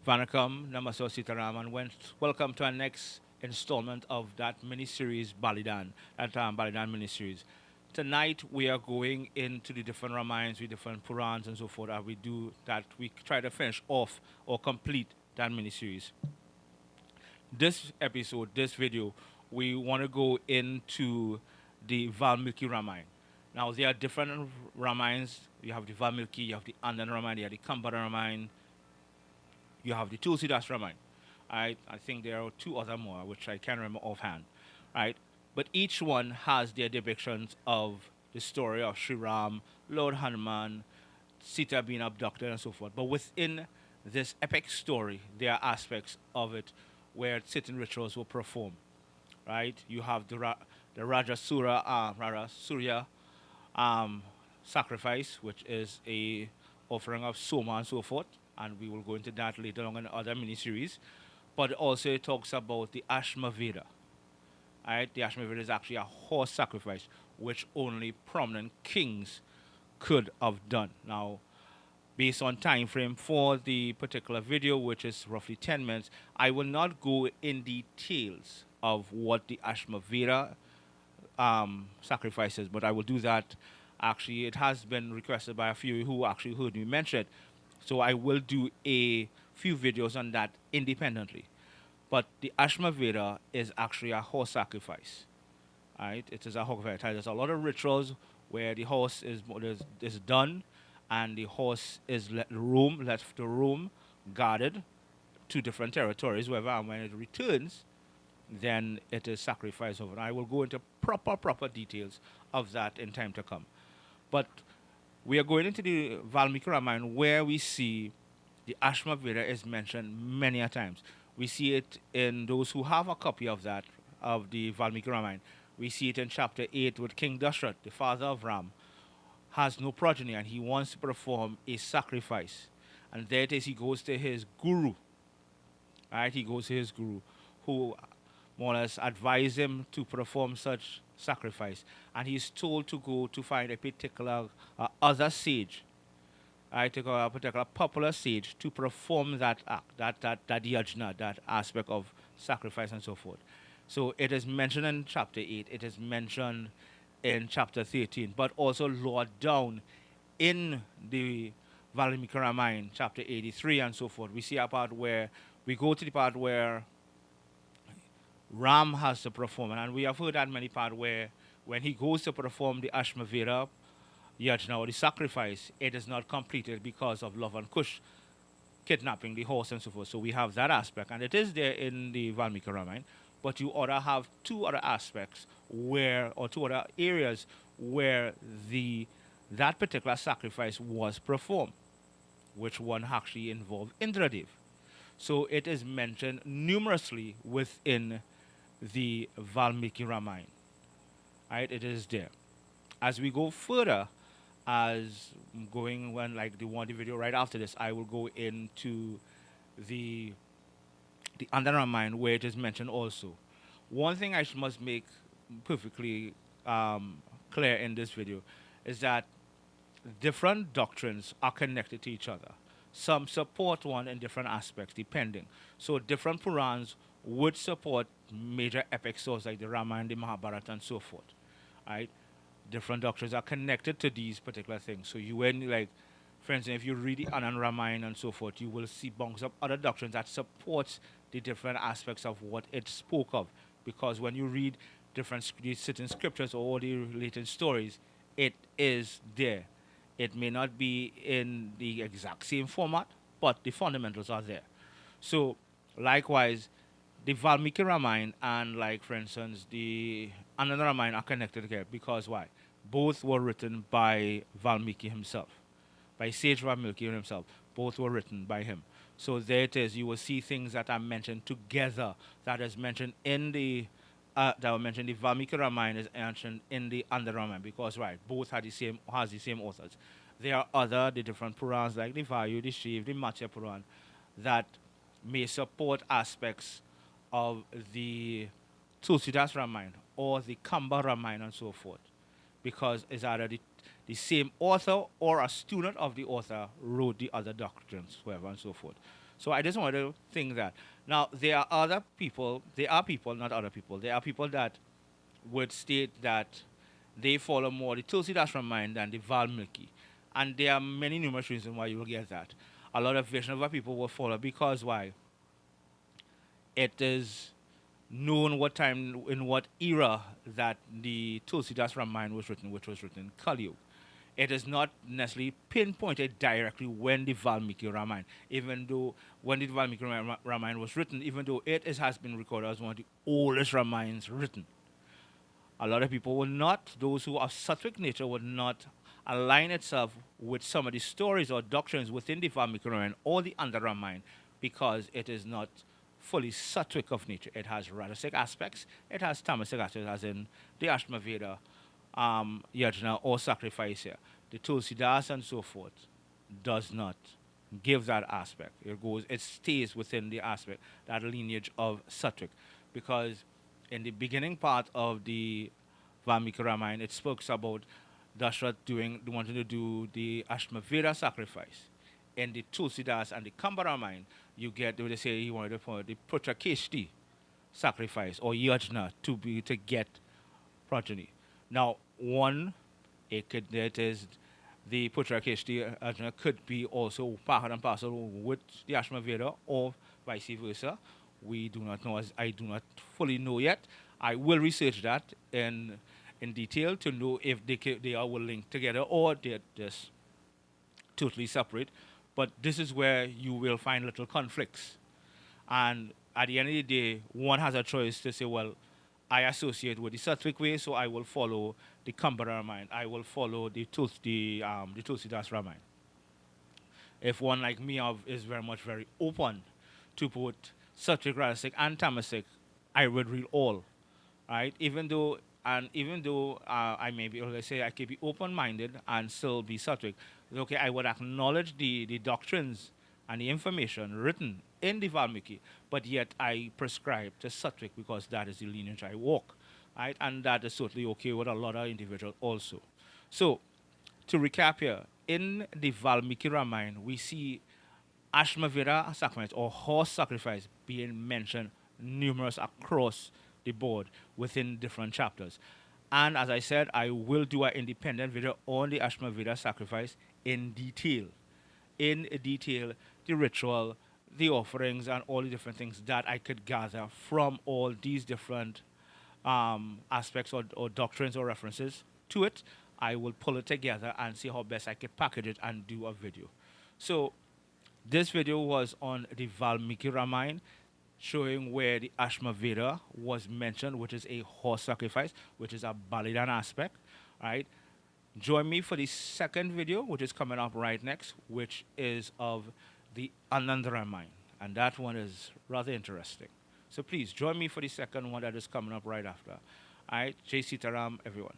Vanakkam, Namaste Sitaram, and welcome to our next installment of that mini-series Balidhaan, that Balidhaan mini-series. Tonight we are going into the different Ramayans with different Purans and so forth, and we do that. We try to finish off or complete that mini-series. This episode, this video, we want to go into the Valmiki Ramayana. Now there are different Ramayans. You have the Valmiki, you have the Andan Ramayana, you have the Kambara Ramayana, you have the Tulsidas Ramayana. I think there are two other more, which I can't remember offhand. Right? But each one has their depictions of the story of Sri Ram, Lord Hanuman, Sita being abducted, and so forth. But within this epic story, there are aspects of it where certain rituals were performed. Right? You have the Rajasura, Surya um, sacrifice, which is a offering of soma and so forth, and we will go into that later on in other miniseries. But also it talks about the Ashma Veda. Right? The Ashma Veda is actually a horse sacrifice, which only prominent kings could have done. Now, based on time frame for the particular video, which is roughly 10 minutes, I will not go in details of what the Ashma Veda sacrifices, but I will do that. Actually, it has been requested by a few who actually heard me mention it, so I will do a few videos on that independently. But the Ashma Veda is actually a horse sacrifice. Right? It is a horse sacrifice. There's a lot of rituals where the horse is done, and the horse is left to roam, guarded to different territories, wherever, and when it returns, then it is sacrificed over. I will go into proper details of that in time to come. But we are going into the Valmiki Ramayana where we see the Ashma Veda is mentioned many a times. We see it in those who have a copy of that, of the Valmiki Ramayana. We see it in chapter 8 with King Dashrath, the father of Ram, has no progeny and he wants to perform a sacrifice. And there it is, he goes to his guru. Right? He goes to his guru, who more or less advise him to perform such sacrifice. And he's told to go to find a particular other sage, right, to go a particular popular sage to perform that act, that yajna, that aspect of sacrifice and so forth. So it is mentioned in chapter 8, it is mentioned in chapter 13, but also lower down in the Valmiki Ramayana, chapter 83 and so forth. We see a part where we go to the part where Ram has to perform, and we have heard that many parts where when he goes to perform the Ashmaveda yajna or the sacrifice, it is not completed because of Love and Kush kidnapping the horse and so forth. So we have that aspect, and it is there in the Valmiki Ramayana. But you ought to have two other aspects where, or two other areas where that particular sacrifice was performed, which one actually involved Indradev. So it is mentioned numerously within the Valmiki Ramayana. Right? It is there. As we go further, as going when like the video right after this, I will go into the Andan Ramayana where it is mentioned also. One thing I must make perfectly clear in this video is that different doctrines are connected to each other. Some support one in different aspects, depending. So different Purans would support major epic sources like the Ramayana, the Mahabharata, and so forth. Right? Different doctrines are connected to these particular things. So you when like, for instance, if you read the Anand Ramayana and so forth, you will see bunks of other doctrines that supports the different aspects of what it spoke of. Because when you read these certain scriptures or all the related stories, it is there. It may not be in the exact same format, but the fundamentals are there. So, likewise, the Valmiki Ramayana and, like for instance, the Ananda Ramayana are connected here because why? Both were written by Valmiki himself, by Sage Valmiki himself. Both were written by him. So there it is. You will see things that are mentioned together. That is mentioned in the that were mentioned. The Valmiki Ramayana is mentioned in the Ananda Ramayana because right, both had the same has the same authors. There are the different Purans like the Vayu, the Shiv, the Matsya Puran that may support aspects of the Tulsidas Ramayana or the Kamba Ramayana and so forth because it's either the same author or a student of the author wrote the other doctrines, whatever and so forth. So I just wanted to think that. Now, there are other people, there are people, not other people, there are people that would state that they follow more the Tulsidas Ramayana than the Valmiki. And there are many numerous reasons why you will get that. A lot of Vaishnava people will follow because why? It is known what time, in what era that the Tulsidas Ramayana was written, which was written in Kali Yuga. It is not necessarily pinpointed directly when the Valmiki Ramayana, even though when the Valmiki Ramayana was written, even though has been recorded as one of the oldest Ramayanas written. A lot of people will not, those who are Sattvic nature, would not align itself with some of the stories or doctrines within the Valmiki Ramayana or the under Ramayana because it is not fully Sattvic of nature. It has Rajasic aspects, it has Tamasic aspects, as in the Ashma Veda, yajna or sacrifice here. The Tulsidas and so forth does not give that aspect. It stays within the aspect, that lineage of Sattvic. Because in the beginning part of the Valmiki Ramayana, it speaks about Dashrath wanting to do the Ashmaveda sacrifice. In the Tulsidas and the Kamba Ramayana, you get, they say he wanted to put the Putrakeshti sacrifice or yajna to get progeny. Now, one, it is the Putrakeshti yajna could be also part and parcel with the Ashmaveda or vice versa. We do not know, as I do not fully know yet. I will research that in detail to know if they are will link together or they're just totally separate. But this is where you will find little conflicts. And at the end of the day, one has a choice to say, well, I associate with the Sattvic way, so I will follow the Kambara Ramayana. I will follow the Tulsidas Ramayana. If one like me is very much very open to put Sattvic, Rajasic, and Tamasic, I would read all, right? Even though I may be, let's say, I could be open-minded and still be Sattvic. Okay, I would acknowledge the doctrines and the information written in the Valmiki, but yet I prescribe to Sattvic because that is the lineage I walk, right? And that is totally okay with a lot of individuals also. So to recap here, in the Valmiki Ramayana, we see Ashmaveda sacrifice or horse sacrifice being mentioned numerous across the board within different chapters. And as I said, I will do an independent video on the Ashmaveda sacrifice in detail. In detail, the ritual, the offerings, and all the different things that I could gather from all these different aspects or doctrines or references to it. I will pull it together and see how best I could package it and do a video. So this video was on the Valmiki Ramayana, showing where the Ashmaveda was mentioned, which is a horse sacrifice, which is a Balidhaan aspect, right? Join me for the second video, which is coming up right next, which is of the Ananda Ramayana, and that one is rather interesting. So please join me for the second one that is coming up right after. All right, Jai Sitaram, everyone.